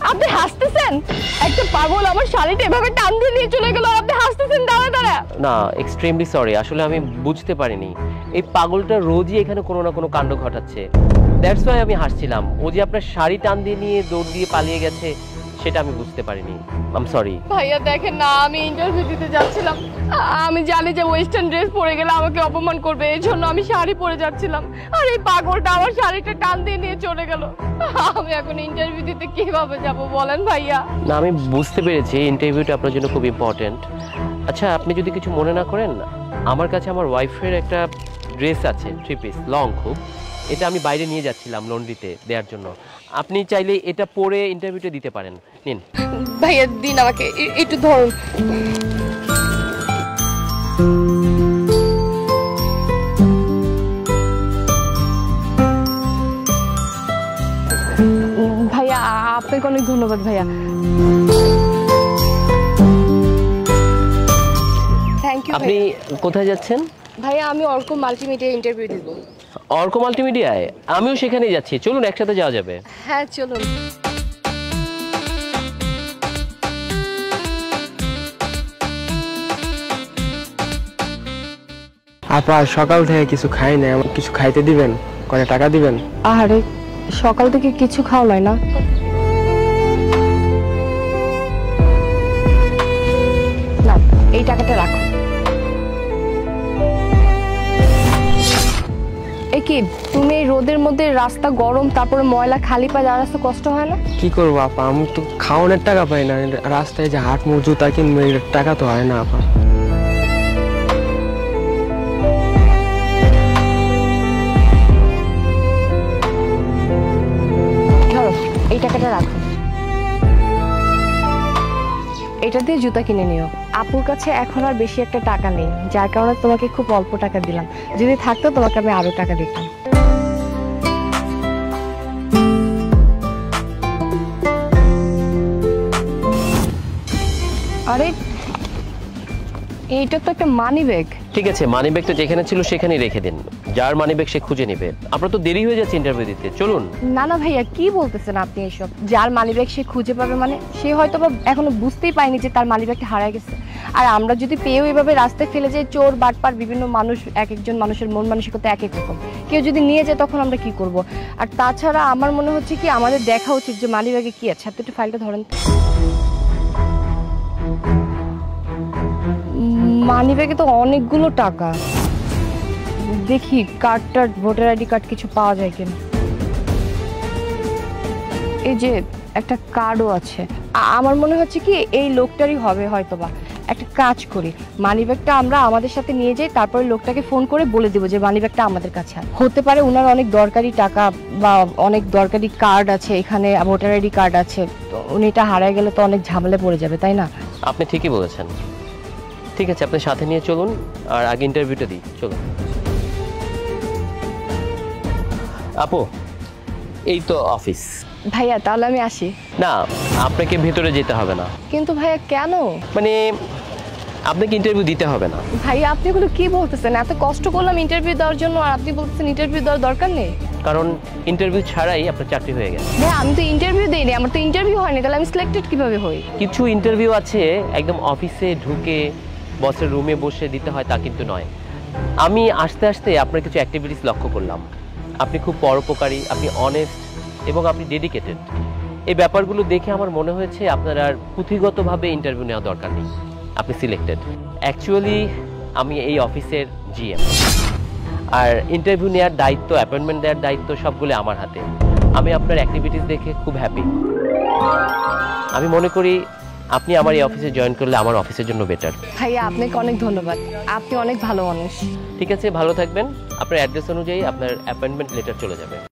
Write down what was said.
আপনি হাসতেছেন? একটা পাগল আমার শাড়িটা এভাবে টান দিয়ে নিয়ে চলে গেল, আপনি হাসতেছেন দাঁড়া দাঁড়া। না, এক্সট্রিমলি সরি, আসলে আমি বুঝতে পারিনি এই পাগলটা রোজই এখানে কোনো না কোনো কাণ্ড ঘটাচ্ছে। দ্যাটস ওয়াই আমি হাসছিলাম। ও যে আপনার শাড়ি টান দিয়ে নিয়ে দৌড় দিয়ে পালিয়ে গেছে সেটা আমি বুঝতে পারিনি। I am sorry. ভাইয়া দেখেন না, আমি ইন্টারভিউ দিতে যাচ্ছিলাম, আমি জানি যে ওয়েস্টার্ন ড্রেস পরে গেলে আমাকে অপমান করবে, এই জন্য আমি শাড়ি পরে যাচ্ছিলাম, আর এই পাগলটা আমার শাড়িটা টান দিয়ে নিয়ে চলে গেল। আমি এখন ইন্টারভিউ দিতে কিভাবে যাব বলেন ভাইয়া? না, আমি বুঝতে পেরেছি ইন্টারভিউটা আপনার জন্য খুব ইম্পর্টেন্ট। আচ্ছা, আপনি যদি কিছু মনে না করেন, আমার কাছে আমার ওয়াইফের একটা ড্রেস আছে, 3 পিস, লং খুব। এটা আমি বাইরে নিয়ে যাচ্ছিলাম লন্ড্রিতে দেওয়ার জন্য। আপনি চাইলে এটা পরে ইন্টারভিউটা দিতে পারেন। নিন ভাইয়া, দিন আমাকে, একটু ধরুন। ভাইয়া আপনাকে অনেক ধন্যবাদ ভাইয়া। Thank you. আপনি কোথায় যাচ্ছেন? ভাইয়া আমি অর্ক মাল্টিমিডিয়া ইন্টারভিউ দিব। অর্ক মাল্টিমিডিয়ায়? আমিও সেখানেই যাচ্ছি, চলুন একসাথে যাওয়া যাবে। হ্যাঁ চলুন। আপা সকাল থেকে কিছু খাই না, আমাকে কিছু খাইতে দিবেন? কত টাকা দিবেন? আরে সকাল থেকে কিছু খাও নাই না? না, এই টাকাটা রাখো। এ কি তুমি এই রোদের মধ্যে, রাস্তা গরম, তারপরে ময়লা, খালি পায়ে যাওয়ার রাস্তা কষ্ট হয় না? কি করবো আপা, আমি তো খাওয়ানোর টাকা পাই না, রাস্তায় যে হাট মুজু তা কিনবো, টাকা তো হয় না আপা। ধরো এই টাকাটা রাখো, এটা দিয়ে জুতা কিনে নিও। আপুর কাছে এখন আর বেশি একটা টাকা নেই, যার কারণে তোমাকে খুব অল্প টাকা দিলাম, যদি থাকতো তোমাকে আমি আরো টাকা দিতাম। আরে এইটা তো একটা মানি ব্যাগ। ঠিক আছে, মানি ব্যাগটা যেখানে ছিল সেখানেই রেখে দিন। যার মানি ব্যাগ সে খুঁজে নেবে। আপনার তো দেরি হয়ে যাচ্ছে ইন্টারভিউ দিতে, চলুন। না না ভাইয়া, কি বলতেছেন আপনি এসব? যার মানি ব্যাগ সে খুঁজে পাবে মানে? সে হয়তো বা এখনো বুঝতেই পায়নি যে তার মানি ব্যাগটা হারায় গেছে। আর আমরা যদি পেয়েও এভাবে রাস্তায় ফেলে যাই, চোর বাটপার বিভিন্ন মানুষ, এক একজন মানুষের মন মানসিকতা এক এক রকম, কেউ যদি নিয়ে যায় তখন আমরা কি করব? আর তাছাড়া আমার মনে হচ্ছে কি আমাদের দেখা উচিত যে মানি ব্যাগে কি আছে। আপনি একটু ফাইলটা ধরেন। মানি ব্যাগে তো অনেকগুলো টাকা, দেখি কার্ড টার্ড, ভোটার আইডি কার্ড কিছু পাওয়া যায় কিনা। এই যে একটা কার্ডও আছে। আমার মনে হচ্ছে কি এই লোকটারই হবে হয়তোবা। একটা কাজ করি, মানি ব্যাগটা আমরা আমাদের সাথে নিয়ে যাই, তারপরে লোকটাকে ফোন করে বলে দেবো যে মানি ব্যাগটা আমাদের কাছে হতে পারে। ওনার অনেক দরকারি টাকা বা অনেক দরকারি কার্ড আছে এখানে, ভোটার আইডি কার্ড আছে, তো উনি এটা হারায় গেলে তো অনেক ঝামেলায় পড়ে যাবে, তাই না? আপনি ঠিকই বলেছেন। ঠিক আছে, আপনি সাথে নিয়ে চলুন, আর আগে ইন্টারভিউটা দিই, চলুন। আপু, এই তো অফিস। ভাইয়া তাহলে আমি আসি। না, আপনাকে ভেতরে যেতে হবে না। কিন্তু ভাইয়া কেন? মানে আপনাকে ইন্টারভিউ দিতে হবে না। ভাইয়া আপনি এগুলো কি বলতেছেন? এত কষ্ট করলাম ইন্টারভিউ দেওয়ার জন্য, আর আপনি বলতেছেন ইন্টারভিউ দেওয়ার দরকার নেই? কারণ ইন্টারভিউ ছাড়াই আপনার চাকরি হয়ে গেছে। ভাই আমি তো ইন্টারভিউ দেইনি, আমার তো ইন্টারভিউ হয়নি, তাহলে আমি সিলেক্টেড কিভাবে হই? কিছু ইন্টারভিউ আছে একদম অফিসে ঢুকে বসের রুমে বসে দিতে হয়, তা কিন্তু নয়। আমি আস্তে আস্তে আপনার কিছু অ্যাক্টিভিটিস লক্ষ্য করলাম। আপনি খুব পরোপকারী, আপনি অনেস্ট এবং আপনি ডেডিকেটেড। এই ব্যাপারগুলো দেখে আমার মনে হয়েছে আপনার আর পুঁথিগতভাবে ইন্টারভিউ নেওয়া দরকার নেই, আপনি সিলেক্টেড। অ্যাকচুয়ালি আমি এই অফিসের জিএম, আর ইন্টারভিউ নেওয়ার দায়িত্ব, অ্যাপয়েন্টমেন্ট দেওয়ার দায়িত্ব সবগুলো আমার হাতে। আমি আপনার অ্যাক্টিভিটিস দেখে খুব হ্যাপি। আমি মনে করি আপনি আমার এই অফিসে জয়েন করলে আমার অফিসের জন্য বেটার। ভাইয়া আপনাকে অনেক ধন্যবাদ, আপনি অনেক ভালো মানুষ। ঠিক আছে, ভালো থাকবেন। আপনার অ্যাড্রেস অনুযায়ী আপনার অ্যাপয়েন্টমেন্ট লেটার চলে যাবে।